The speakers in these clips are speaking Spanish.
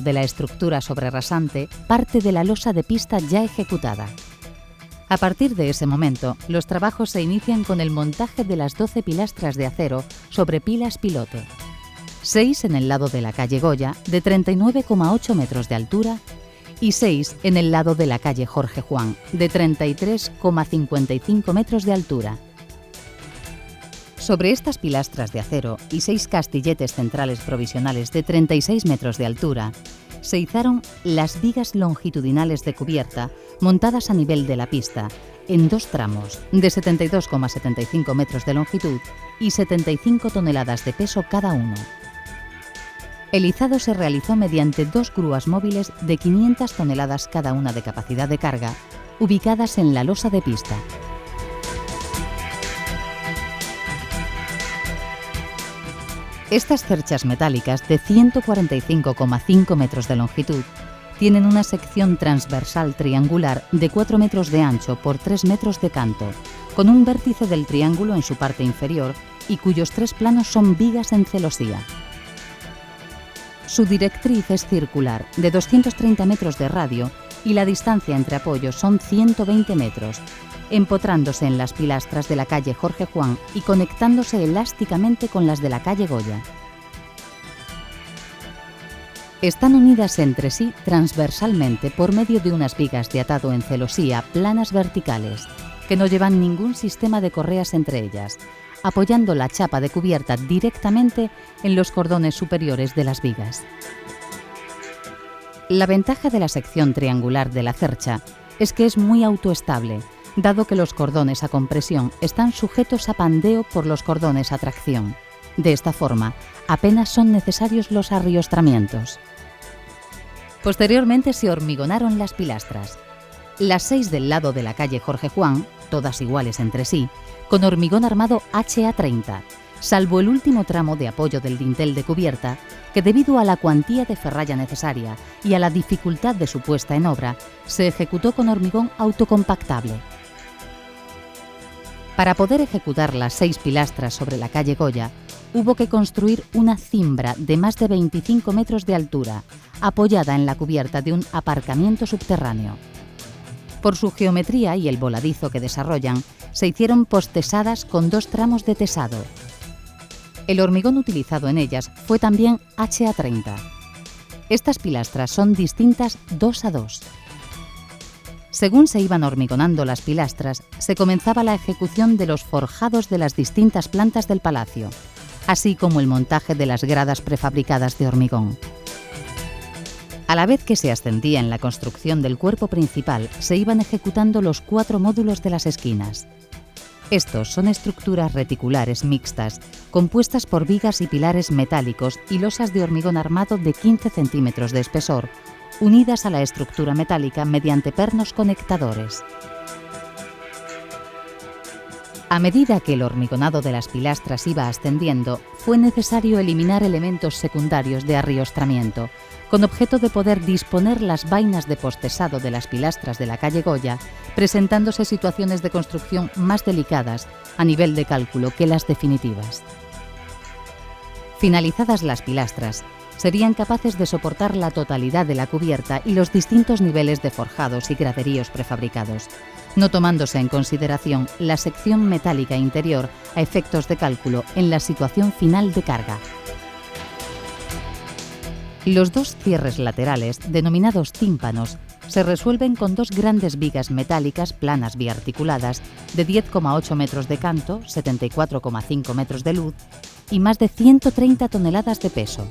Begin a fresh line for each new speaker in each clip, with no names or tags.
de la estructura sobre rasante parte de la losa de pista ya ejecutada. A partir de ese momento, los trabajos se inician con el montaje de las 12 pilastras de acero sobre pilas pilote. 6 en el lado de la calle Goya, de 39,8 metros de altura, y 6 en el lado de la calle Jorge Juan, de 33,55 metros de altura. Sobre estas pilastras de acero y 6 castilletes centrales provisionales de 36 metros de altura, se izaron las vigas longitudinales de cubierta montadas a nivel de la pista, en 2 tramos de 72,75 metros de longitud y 75 toneladas de peso cada uno. El izado se realizó mediante 2 grúas móviles de 500 toneladas cada una de capacidad de carga, ubicadas en la losa de pista. Estas cerchas metálicas de 145,5 metros de longitud tienen una sección transversal triangular de 4 metros de ancho por 3 metros de canto, con un vértice del triángulo en su parte inferior y cuyos 3 planos son vigas en celosía. Su directriz es circular, de 230 metros de radio, y la distancia entre apoyos son 120 metros, empotrándose en las pilastras de la calle Jorge Juan y conectándose elásticamente con las de la calle Goya. Están unidas entre sí transversalmente por medio de unas vigas de atado en celosía planas verticales, que no llevan ningún sistema de correas entre ellas, apoyando la chapa de cubierta directamente en los cordones superiores de las vigas. La ventaja de la sección triangular de la cercha es que es muy autoestable, dado que los cordones a compresión están sujetos a pandeo por los cordones a tracción. De esta forma, apenas son necesarios los arriostramientos. Posteriormente se hormigonaron las pilastras. Las 6 del lado de la calle Jorge Juan, todas iguales entre sí, con hormigón armado HA30, salvo el último tramo de apoyo del dintel de cubierta, que debido a la cuantía de ferralla necesaria y a la dificultad de su puesta en obra, se ejecutó con hormigón autocompactable. Para poder ejecutar las 6 pilastras sobre la calle Goya, hubo que construir una cimbra de más de 25 metros de altura, apoyada en la cubierta de un aparcamiento subterráneo. Por su geometría y el voladizo que desarrollan, se hicieron postesadas con 2 tramos de tesado. El hormigón utilizado en ellas fue también HA30. Estas pilastras son distintas 2 a 2. Según se iban hormigonando las pilastras, se comenzaba la ejecución de los forjados de las distintas plantas del palacio, así como el montaje de las gradas prefabricadas de hormigón. A la vez que se ascendía en la construcción del cuerpo principal, se iban ejecutando los 4 módulos de las esquinas. Estos son estructuras reticulares mixtas, compuestas por vigas y pilares metálicos y losas de hormigón armado de 15 centímetros de espesor, unidas a la estructura metálica mediante pernos conectadores. A medida que el hormigonado de las pilastras iba ascendiendo, fue necesario eliminar elementos secundarios de arriostramiento, con objeto de poder disponer las vainas de postesado de las pilastras de la calle Goya, presentándose situaciones de construcción más delicadas a nivel de cálculo que las definitivas. Finalizadas las pilastras, serían capaces de soportar la totalidad de la cubierta y los distintos niveles de forjados y graderíos prefabricados, no tomándose en consideración la sección metálica interior a efectos de cálculo en la situación final de carga. Los 2 cierres laterales, denominados tímpanos, se resuelven con 2 grandes vigas metálicas planas biarticuladas de 10,8 metros de canto, 74,5 metros de luz y más de 130 toneladas de peso.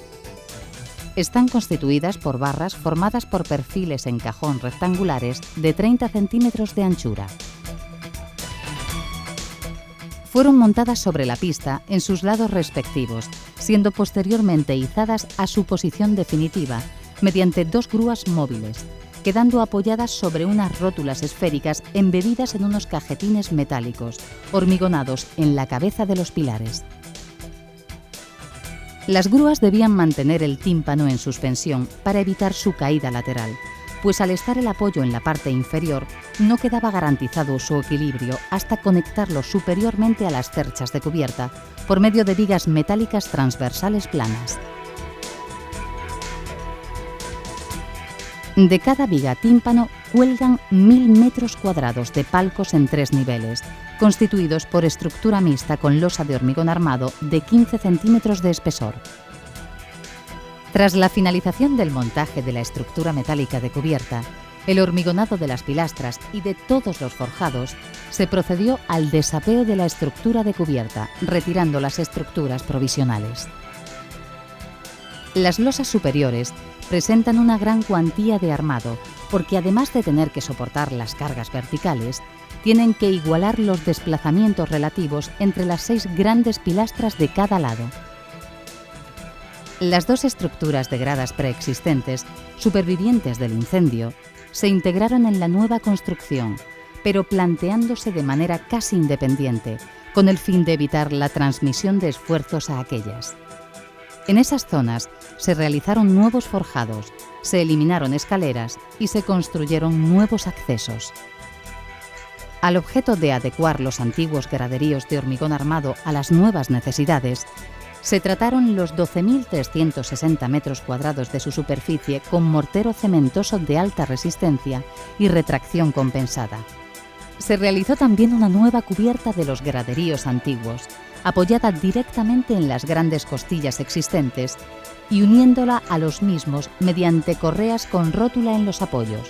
Están constituidas por barras formadas por perfiles en cajón rectangulares de 30 centímetros de anchura. Fueron montadas sobre la pista en sus lados respectivos, siendo posteriormente izadas a su posición definitiva mediante 2 grúas móviles, quedando apoyadas sobre unas rótulas esféricas embebidas en unos cajetines metálicos, hormigonados en la cabeza de los pilares. Las grúas debían mantener el tímpano en suspensión para evitar su caída lateral, pues al estar el apoyo en la parte inferior, no quedaba garantizado su equilibrio hasta conectarlo superiormente a las cerchas de cubierta por medio de vigas metálicas transversales planas. De cada viga tímpano cuelgan 1000 metros cuadrados de palcos en 3 niveles, constituidos por estructura mixta con losa de hormigón armado de 15 centímetros de espesor. Tras la finalización del montaje de la estructura metálica de cubierta, el hormigonado de las pilastras y de todos los forjados, se procedió al desapeo de la estructura de cubierta, retirando las estructuras provisionales. Las losas superiores presentan una gran cuantía de armado, porque además de tener que soportar las cargas verticales, tienen que igualar los desplazamientos relativos entre las 6 grandes pilastras de cada lado. Las 2 estructuras de gradas preexistentes, supervivientes del incendio, se integraron en la nueva construcción, pero planteándose de manera casi independiente, con el fin de evitar la transmisión de esfuerzos a aquellas. En esas zonas se realizaron nuevos forjados, se eliminaron escaleras y se construyeron nuevos accesos. Al objeto de adecuar los antiguos graderíos de hormigón armado a las nuevas necesidades, se trataron los 12.360 metros cuadrados de su superficie con mortero cementoso de alta resistencia y retracción compensada. Se realizó también una nueva cubierta de los graderíos antiguos, apoyada directamente en las grandes costillas existentes y uniéndola a los mismos mediante correas con rótula en los apoyos.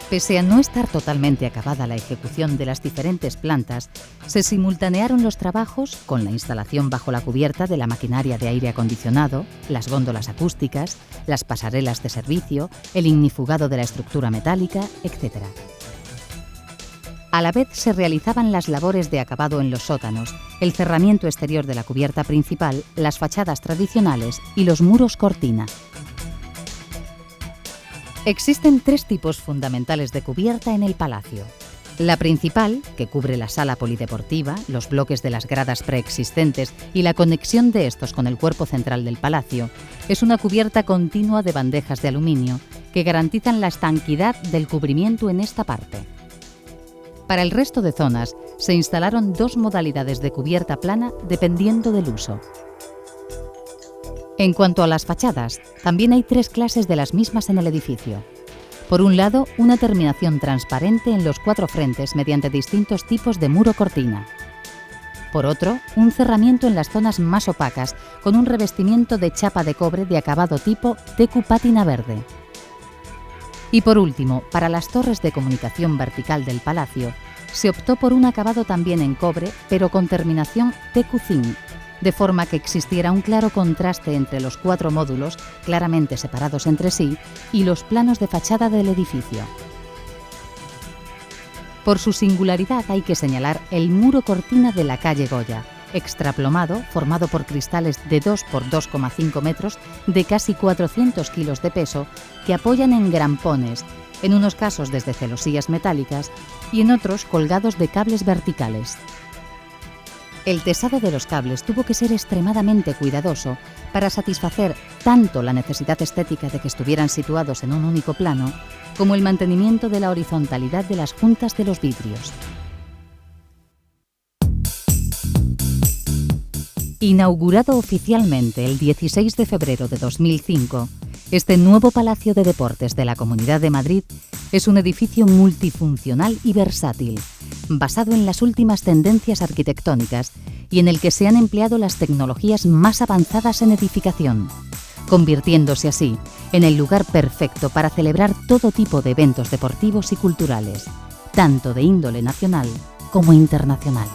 Pese a no estar totalmente acabada la ejecución de las diferentes plantas, se simultanearon los trabajos con la instalación bajo la cubierta de la maquinaria de aire acondicionado, las góndolas acústicas, las pasarelas de servicio, el ignifugado de la estructura metálica, etc. A la vez se realizaban las labores de acabado en los sótanos, el cerramiento exterior de la cubierta principal, las fachadas tradicionales y los muros cortina. Existen 3 tipos fundamentales de cubierta en el palacio. La principal, que cubre la sala polideportiva, los bloques de las gradas preexistentes y la conexión de estos con el cuerpo central del palacio, es una cubierta continua de bandejas de aluminio que garantizan la estanquidad del cubrimiento en esta parte. Para el resto de zonas se instalaron 2 modalidades de cubierta plana dependiendo del uso. En cuanto a las fachadas, también hay 3 clases de las mismas en el edificio. Por un lado, una terminación transparente en los 4 frentes mediante distintos tipos de muro cortina. Por otro, un cerramiento en las zonas más opacas con un revestimiento de chapa de cobre de acabado tipo tecu pátina verde. Y por último, para las torres de comunicación vertical del palacio, se optó por un acabado también en cobre, pero con terminación tecu-zinc, de forma que existiera un claro contraste entre los 4 módulos, claramente separados entre sí, y los planos de fachada del edificio. Por su singularidad hay que señalar el muro cortina de la calle Goya, extraplomado, formado por cristales de 2 por 2,5 metros de casi 400 kilos de peso que apoyan en grampones, en unos casos desde celosías metálicas y en otros colgados de cables verticales. El tesado de los cables tuvo que ser extremadamente cuidadoso para satisfacer tanto la necesidad estética de que estuvieran situados en un único plano, como el mantenimiento de la horizontalidad de las juntas de los vidrios. Inaugurado oficialmente el 16 de febrero de 2005, este nuevo Palacio de Deportes de la Comunidad de Madrid es un edificio multifuncional y versátil, basado en las últimas tendencias arquitectónicas y en el que se han empleado las tecnologías más avanzadas en edificación, convirtiéndose así en el lugar perfecto para celebrar todo tipo de eventos deportivos y culturales, tanto de índole nacional como internacional.